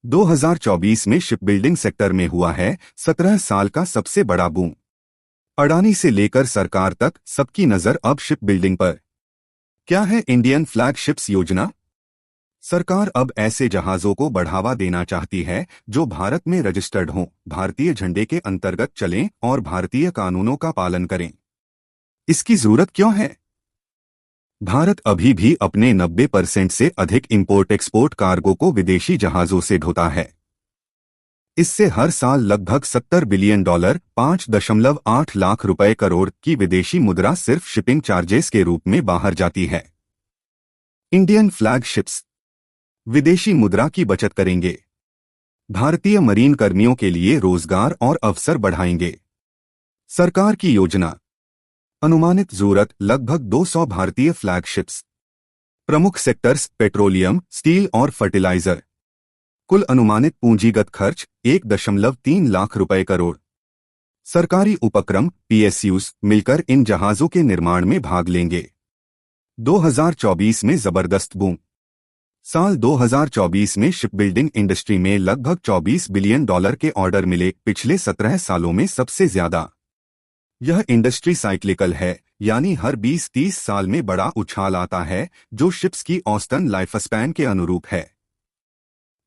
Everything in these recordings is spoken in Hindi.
2024 में शिपबिल्डिंग सेक्टर में हुआ है 17 साल का सबसे बड़ा बूम। अडानी से लेकर सरकार तक सबकी नजर अब शिपबिल्डिंग पर। क्या है इंडियन फ्लैगशिप्स योजना? सरकार अब ऐसे जहाजों को बढ़ावा देना चाहती है जो भारत में रजिस्टर्ड हों, भारतीय झंडे के अंतर्गत चलें और भारतीय कानूनों का पालन करें। इसकी जरूरत क्यों है? भारत अभी भी अपने 90% से अधिक इंपोर्ट एक्सपोर्ट कार्गो को विदेशी जहाजों से ढोता है। इससे हर साल लगभग $70 बिलियन 5.8 लाख रुपए करोड़ की विदेशी मुद्रा सिर्फ शिपिंग चार्जेस के रूप में बाहर जाती है। इंडियन फ्लैगशिप्स विदेशी मुद्रा की बचत करेंगे, भारतीय मरीन कर्मियों के लिए रोजगार और अवसर बढ़ाएंगे। सरकार की योजना, अनुमानित जरूरत लगभग 200 भारतीय फ्लैगशिप्स। प्रमुख सेक्टर्स पेट्रोलियम, स्टील और फर्टिलाइजर। कुल अनुमानित पूंजीगत खर्च 1.3 लाख रुपए करोड़। सरकारी उपक्रम पीएसयूज मिलकर इन जहाजों के निर्माण में भाग लेंगे। 2024 में जबरदस्त बूम। साल 2024 में शिपबिल्डिंग इंडस्ट्री में लगभग $24 बिलियन के ऑर्डर मिले, पिछले 17 सालों में सबसे ज्यादा। यह इंडस्ट्री साइक्लिकल है, यानी हर 20-30 साल में बड़ा उछाल आता है, जो शिप्स की औसतन लाइफ स्पैन के अनुरूप है।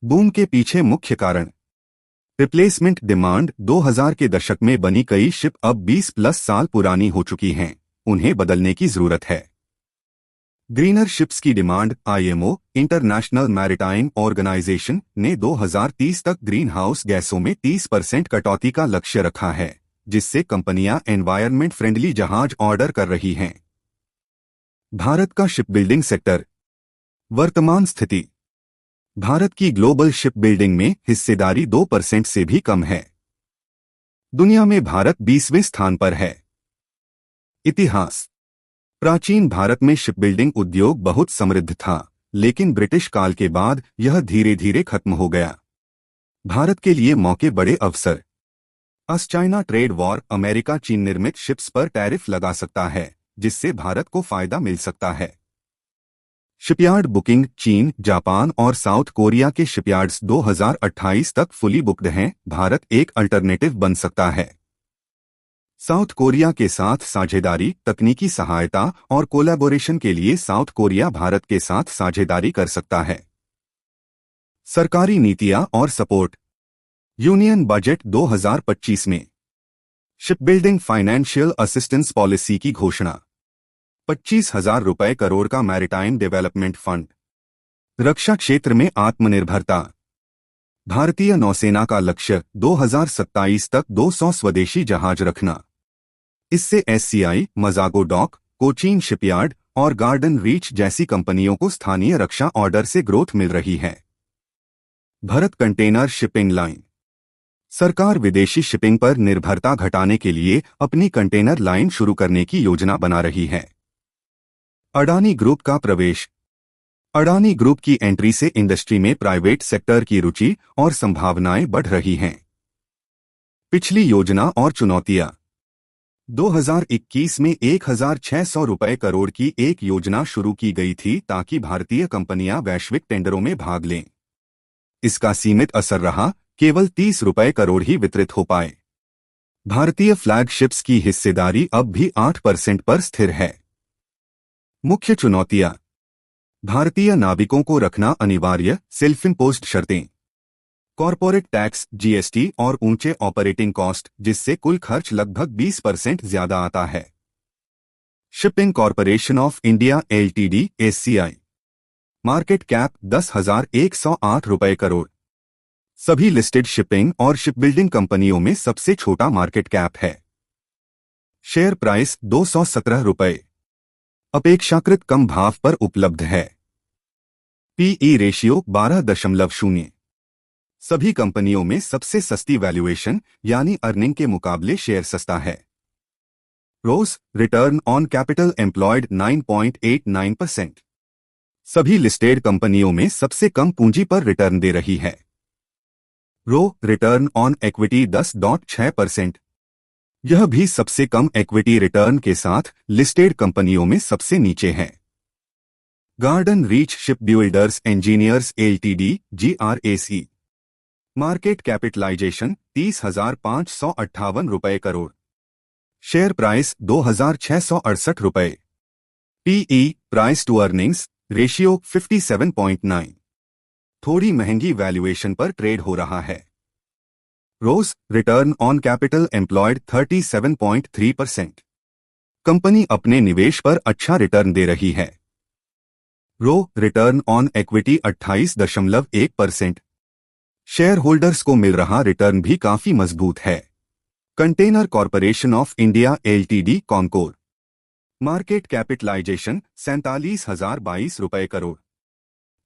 बूम के पीछे मुख्य कारण, रिप्लेसमेंट डिमांड। 2000 के दशक में बनी कई शिप अब 20+ साल पुरानी हो चुकी हैं, उन्हें बदलने की जरूरत है। ग्रीनर शिप्स की demand. IMO international maritime organization ने 2030 तक ग्रीन हाउस गैसों में 30% कटौती का लक्ष्य रखा है, जिससे कंपनियां एनवायरनमेंट फ्रेंडली जहाज ऑर्डर कर रही हैं। भारत का शिपबिल्डिंग सेक्टर वर्तमान स्थिति। भारत की ग्लोबल शिपबिल्डिंग में हिस्सेदारी 2% से भी कम है। दुनिया में भारत 20वें स्थान पर है। इतिहास। प्राचीन भारत में शिपबिल्डिंग उद्योग बहुत समृद्ध था, लेकिन ब्रिटिश काल के बाद यह धीरे धीरे खत्म हो गया। भारत के लिए मौके बड़े अवसर। अस चाइना ट्रेड वॉर। अमेरिका चीन निर्मित शिप्स पर टैरिफ लगा सकता है, जिससे भारत को फायदा मिल सकता है। Shipyard booking. चीन, जापान और साउथ कोरिया के शिपयार्ड्स 2028 तक फुली बुक्ड हैं, भारत एक अल्टरनेटिव बन सकता है। साउथ कोरिया के साथ साझेदारी, तकनीकी सहायता और कोलैबोरेशन के लिए साउथ कोरिया भारत के साथ साझेदारी कर सकता है। सरकारी नीतियां और सपोर्ट। यूनियन बजट 2025 में शिपबिल्डिंग फाइनेंशियल असिस्टेंस पॉलिसी की घोषणा। 25,000 रुपए करोड़ का मैरिटाइम डेवलपमेंट फंड। रक्षा क्षेत्र में आत्मनिर्भरता। भारतीय नौसेना का लक्ष्य 2027 तक 200 स्वदेशी जहाज रखना। इससे एससीआई, मजागो डॉक, कोचीन शिपयार्ड और गार्डन रीच जैसी कंपनियों को स्थानीय रक्षा ऑर्डर से ग्रोथ मिल रही है। Bharat container shipping line. सरकार विदेशी शिपिंग पर निर्भरता घटाने के लिए अपनी कंटेनर लाइन शुरू करने की योजना बना रही है। अडानी ग्रुप का प्रवेश। अडानी ग्रुप की एंट्री से इंडस्ट्री में प्राइवेट सेक्टर की रुचि और संभावनाएं बढ़ रही हैं। पिछली योजना और चुनौतियां। 2021 में 1,600 रुपए करोड़ की एक योजना शुरू की गई थी ताकि भारतीय कंपनियां वैश्विक टेंडरों में भाग लें। इसका सीमित असर रहा, केवल 30 रुपए करोड़ ही वितरित हो पाए। भारतीय फ्लैगशिप्स की हिस्सेदारी अब भी 8% पर स्थिर है। मुख्य चुनौतियां। भारतीय नाविकों को रखना अनिवार्य, सेल्फ इम्पोज्ड शर्तें। कॉरपोरेट टैक्स, जीएसटी और ऊंचे ऑपरेटिंग कॉस्ट, जिससे कुल खर्च लगभग 20% ज्यादा आता है। Shipping corporation of India LTD SCI. Market cap 10,108 रुपए करोड़। सभी लिस्टेड शिपिंग और शिपबिल्डिंग कंपनियों में सबसे छोटा मार्केट कैप है। शेयर प्राइस 217 रुपए। अपेक्षाकृत कम भाव पर उपलब्ध है। PE ratio 12.0। सभी कंपनियों में सबसे सस्ती वैल्यूएशन, यानी अर्निंग के मुकाबले शेयर सस्ता है। रोस रिटर्न ऑन कैपिटल एम्प्लॉयड 9.89%। सभी लिस्टेड कंपनियों में सबसे कम पूंजी पर रिटर्न दे रही है। ROE return on equity 10.6%। यह भी सबसे कम इक्विटी रिटर्न के साथ लिस्टेड कंपनियों में सबसे नीचे है। Garden Reach ship builders engineers LTD GRSE. Market capitalisation 30,558 रुपए करोड़। शेयर प्राइस 2,668 रुपए। PE price to earnings ratio 57.9। थोड़ी महंगी वैल्यूएशन पर ट्रेड हो रहा है। ROCE return on capital employed 37.3%। कंपनी अपने निवेश पर अच्छा रिटर्न दे रही है। ROE return on equity 28.1%। Share holders को मिल रहा रिटर्न भी काफी मजबूत है। Container corporation of India LTD Concor. Market capitalization 47,022 रुपए करोड़।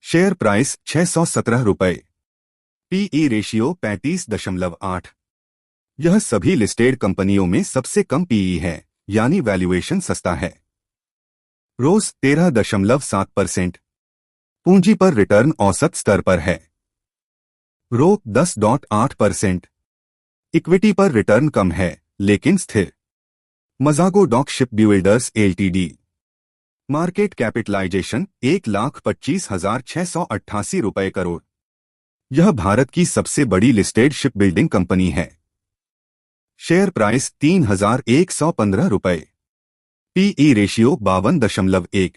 शेयर प्राइस 617 रुपए। PE ratio 35.8। यह सभी लिस्टेड कंपनियों में सबसे कम पीई है, यानी वैल्यूएशन सस्ता है। रोज 13.7%। पूंजी पर रिटर्न औसत स्तर पर है। रो 10.8%। इक्विटी पर रिटर्न कम है लेकिन स्थिर। Mazagon dock ship builders LTD. Market capitalisation 1,25,688 रुपए करोड़। यह भारत की सबसे बड़ी लिस्टेड शिप बिल्डिंग कंपनी है। शेयर प्राइस 3,115 रुपए। PE ratio 52.1।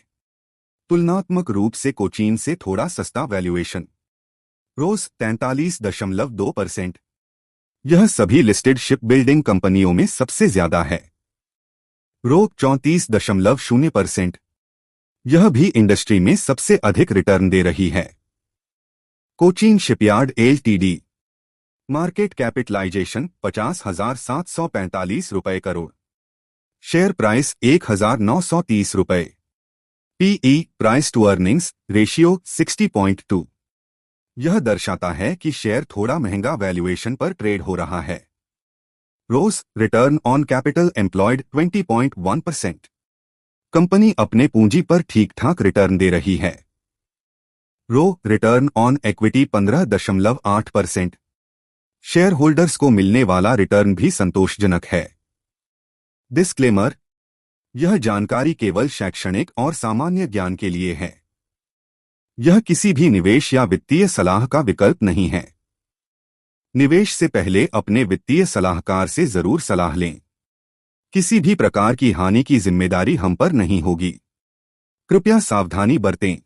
तुलनात्मक रूप से कोचीन से थोड़ा सस्ता वैल्यूएशन। रोज 43.2%। यह सभी लिस्टेड शिप बिल्डिंग कंपनियों में सबसे ज्यादा है। रो 34.0%। यह भी इंडस्ट्री में सबसे अधिक रिटर्न दे रही है। Cochin shipyard LTD. Market capitalization 50,745 रुपए करोड़। शेयर प्राइस 1,930 रुपए। PE price to earnings ratio 60.2। यह दर्शाता है कि शेयर थोड़ा महंगा वैल्यूएशन पर ट्रेड हो रहा है। ROCE return on capital employed 20.1%। कंपनी अपने पूंजी पर ठीक ठाक रिटर्न दे रही है। ROE return on equity 15.8%। Share holders को मिलने वाला रिटर्न भी संतोषजनक है। डिस्क्लेमर: यह जानकारी केवल शैक्षणिक और सामान्य ज्ञान के लिए है। यह किसी भी निवेश या वित्तीय सलाह का विकल्प नहीं है। निवेश से पहले अपने वित्तीय सलाहकार से जरूर सलाह लें। किसी भी प्रकार की हानि की जिम्मेदारी हम पर नहीं होगी। कृपया सावधानी बरतें।